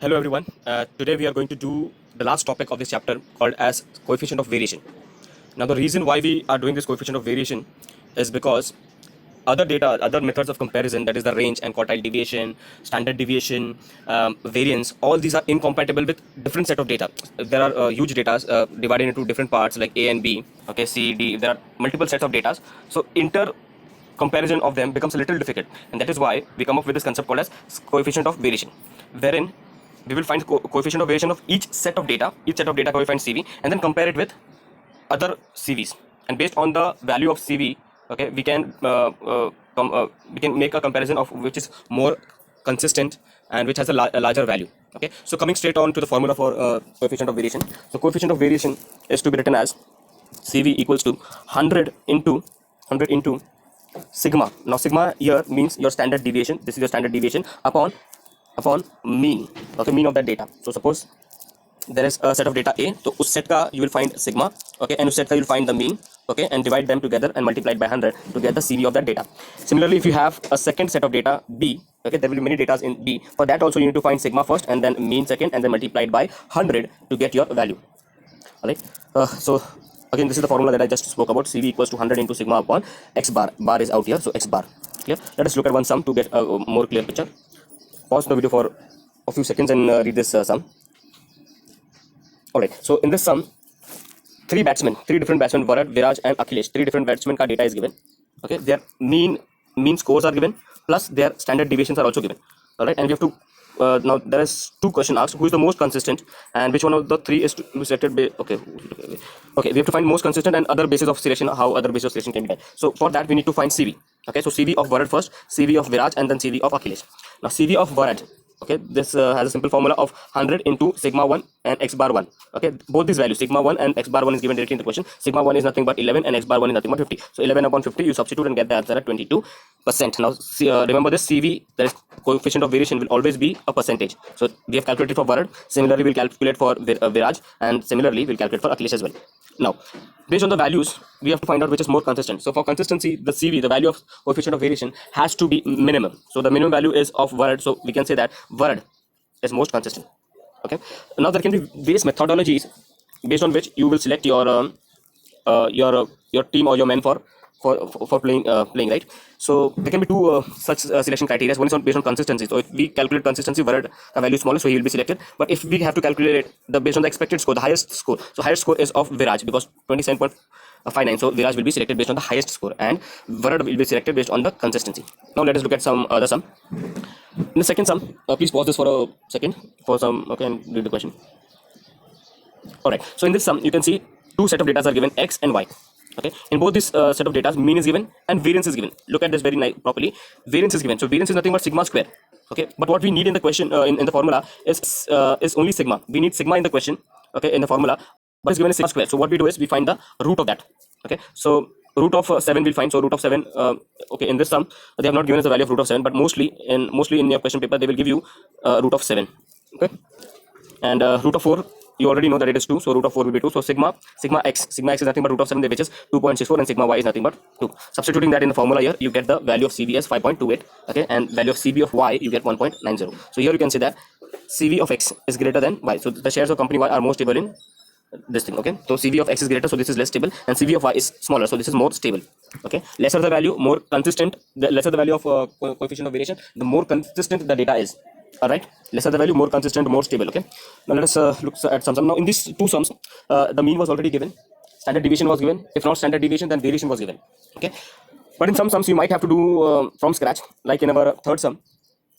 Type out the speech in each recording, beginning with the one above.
Hello everyone. Today we are going to do the last topic of this chapter called as coefficient of variation. Now the reason why we are doing this coefficient of variation is because other methods of comparison, that is the range and quartile deviation, standard deviation, variance, all these are incompatible with different set of data. There are huge data divided into different parts like A and B, okay, C, D. There are multiple sets of data. So comparison of them becomes a little difficult, and that is why we come up with this concept called as coefficient of variation, wherein we will find coefficient of variation of each set of data we find CV, and then compare it with other CVs, and based on the value of CV, okay, we can make a comparison of which is more consistent and which has a larger value. Okay, so coming straight on to the formula for coefficient of variation. So coefficient of variation is to be written as CV equals to 100 into sigma. Now sigma here means your standard deviation. This is your standard deviation upon mean. Okay, mean of that data. So suppose there is a set of data A, so उस set का you will find sigma, okay, and उस set का you will find the mean, okay, and divide them together and multiply it by 100 to get the CV of that data. Similarly, if you have a second set of data B, okay, there will be many data in B. For that also you need to find sigma first and then mean second and then multiply it by 100 to get your value. Alright. So again, this is the formula that I just spoke about. CV equals to 100 into sigma upon x bar. Bar is out here, so x bar. Clear? Let us look at one sum to get a more clear picture. Pause the video for a few seconds and read this sum. Alright, so in this sum, three different batsmen, Virat, Viraj and Akhilesh, three different batsmen ka data is given. Okay, their mean scores are given, plus their standard deviations are also given. Alright, and we have to now there is two question asked: who is the most consistent, and which one of the three is to be selected by, okay, we have to find most consistent and other basis of selection, how other basis of selection can be done. So for that we need to find CV. Okay, so CV of Virat first, CV of Viraj, and then CV of Akhilesh. Now CV of Virat, okay, this has a simple formula of 100 into sigma 1 and x bar 1. Okay, both these values, sigma 1 and x bar 1 is given directly in the question. Sigma 1 is nothing but 11 and x bar 1 is nothing but 50. So 11 upon 50 you substitute and get the answer at 22%. Now remember this CV, that is coefficient of variation, will always be a percentage. So we have calculated for Virat, similarly we'll calculate for Viraj, and similarly we'll calculate for Akhilesh as well. Now based on the values we have to find out which is more consistent. So for consistency, the CV, the value of coefficient of variation, has to be minimum. So the minimum value is of Virat, so we can say that Virat is most consistent. Okay, now there can be various methodologies based on which you will select your team or your men for playing, right? So there can be two such selection criteria. One is based on consistency. So if we calculate consistency, Virat value is smaller, so he will be selected. But if we have to calculate it based on the expected score, the highest score, so highest score is of Viraj because 27.59. So Viraj will be selected based on the highest score, and Virat will be selected based on the consistency. Now let us look at some other sum. In the second sum, please pause this for a second for some, okay, and read the question. Alright, so in this sum you can see two set of data are given, x and y. Okay, in both this set of data, mean is given and variance is given. Look at this very properly. Variance is given, so variance is nothing but sigma square. Okay, but what we need in the question, in the formula is only sigma. We need sigma in the question, okay, in the formula, but it's given as sigma square. So what we do is we find the root of that. Okay, so root of 7 we'll find. So root of 7, okay, in this sum they have not given us the value of root of 7, but mostly in your question paper they will give you root of 7. Okay, and root of 4, you already know that it is 2, so root of 4 will be 2. So sigma x is nothing but root of 7, which is 2.64, and sigma y is nothing but 2. Substituting that in the formula here, you get the value of CV as 5.28, okay, and value of CV of y you get 1.90. So here you can see that CV of x is greater than y. So the shares of company Y are more stable in this thing. Okay, so CV of x is greater, so this is less stable, and CV of y is smaller, so this is more stable. Okay, lesser the value, more consistent. The lesser the value of coefficient of variation, the more consistent the data is. All right, lesser the value, more consistent, more stable. Okay, now let us look at some. Now in these two sums, the mean was already given, standard deviation was given. If not standard deviation, then variation was given. Okay, but in some sums you might have to do from scratch. Like in our third sum,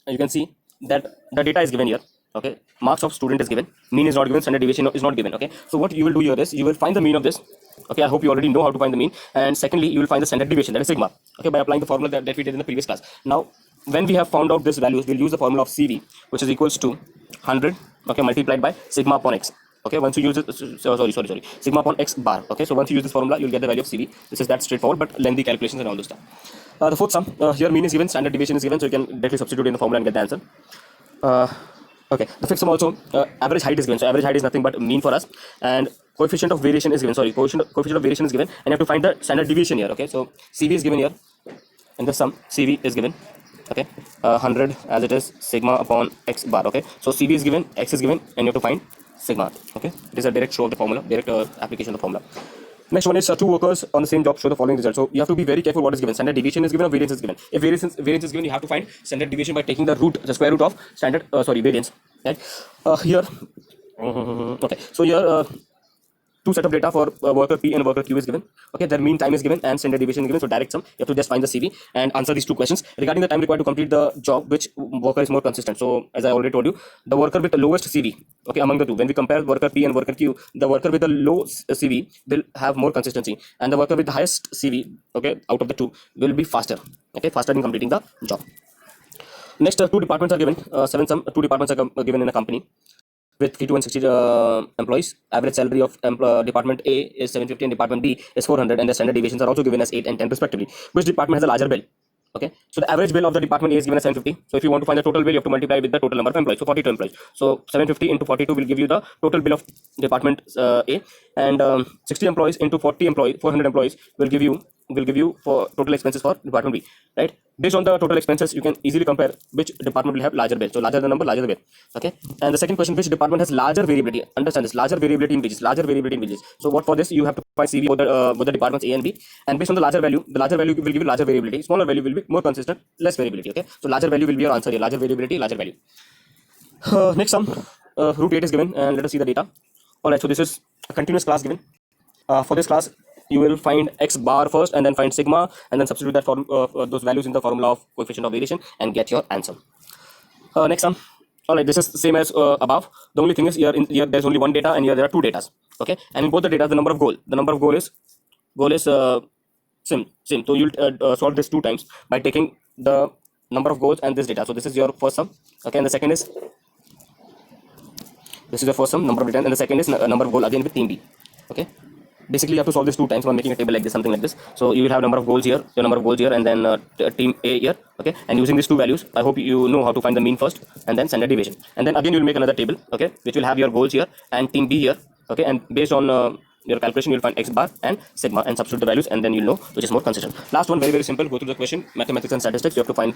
you can see that the data is given here. Okay, marks of student is given, mean is not given, standard deviation is not given. Okay, so what you will do here is you will find the mean of this. Okay, I hope you already know how to find the mean, and secondly you will find the standard deviation, that is sigma. Okay, by applying the formula that we did in the previous class. Now when we have found out this values, we'll use the formula of CV, which is equals to 100, okay, multiplied by sigma upon x. Okay, once you use it, sorry, sigma upon x bar. Okay, so once you use this formula, you'll get the value of CV. This is that straightforward, but lengthy calculations and all this stuff. The fourth sum, here mean is given, standard deviation is given, so you can directly substitute in the formula and get the answer. Okay, the fifth sum also, average height is given, so average height is nothing but mean for us, and coefficient of variation is given. Coefficient of variation is given, and you have to find the standard deviation here. Okay, so CV is given here, and the sum CV is given. Okay, 100 as it is sigma upon x bar. Okay, so CV is given, x is given, and you have to find sigma. Okay, it is a direct show of the formula, direct application of the formula. Next one is two workers on the same job show the following result. So you have to be very careful what is given. Standard deviation is given or variance is given. If variance is given, you have to find standard deviation by taking the square root of standard variance. Right? Here, okay. So here two set of data for worker P and worker Q is given. Okay, their mean time is given and standard deviation is given. So direct sum. You have to just find the CV and answer these two questions regarding the time required to complete the job. Which worker is more consistent? So as I already told you, the worker with the lowest CV. Okay, among the two, when we compare worker P and worker Q, the worker with the low CV will have more consistency, and the worker with the highest CV, okay, out of the two, will be faster. Okay, faster in completing the job. Next, two departments are given. Seven sum. Two departments are given in a company with 52 and 60 employees. Average salary of department A is 750 and department B is 400, and the standard deviations are also given as 8 and 10 respectively. Which department has a larger bill? Okay, so the average bill of the department A is given as 750. So if you want to find the total bill, you have to multiply with the total number of employees. So 42 employees. So 750 into 42 will give you the total bill of department A, and 60 employees into 40 employees, 400 employees will give you for total expenses for department B, right? Based on the total expenses, you can easily compare which department will have larger bill. So larger the number, larger the bill. Okay. And the second question, which department has larger variability? Understand this: larger variability in wages. Larger variability in wages. So what for this? You have to find CV for the departments A and B, and based on the larger value will give you larger variability. Smaller value will be more consistent, less variability. Okay. So larger value will be your answer here. Larger variability, larger value. Next sum, root 8 is given, and let us see the data. All right. So this is a continuous class given. For this class, you will find x bar first and then find sigma and then substitute that those values in the formula of coefficient of variation and get your answer. Next sum. All right, this is the same as above. The only thing is here there's only one data and here there are two data. Okay, and in both the data the number of goal is same. So you'll solve this two times by taking the number of goals and this data. So this is your first sum. Okay, and the second is the first sum, number of returns, and the second is number of goal again with team B. Okay, basically you have to solve this two times by making a table like this, something like this. So you will have number of goals here, and then team A here. Okay, and using these two values, I hope you know how to find the mean first and then standard deviation, and then again you will make another table, okay, which will have your goals here and team B here. Okay, and based on your calculation, you'll find x bar and sigma and substitute the values, and then you'll know which is more consistent. Last one, very very simple. Go through the question, mathematics and statistics. You have to find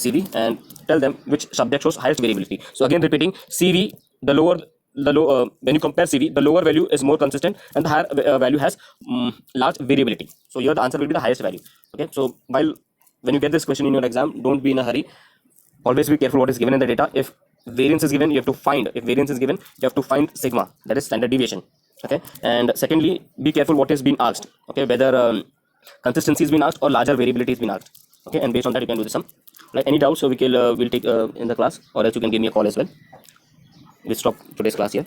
CV and tell them which subject shows highest variability. So again repeating, CV, when you compare CV, the lower value is more consistent and the higher value has large variability. So here the answer will be the highest value. Okay, so when you get this question in your exam, don't be in a hurry. Always be careful what is given in the data. If variance is given, you have to find sigma, that is standard deviation. Okay, and secondly, be careful what is being asked. Okay, whether consistency is being asked or larger variability is being asked. Okay, and based on that you can do the sum. Like any doubts, so we'll take in the class, or else you can give me a call as well. We'll stop today's class here.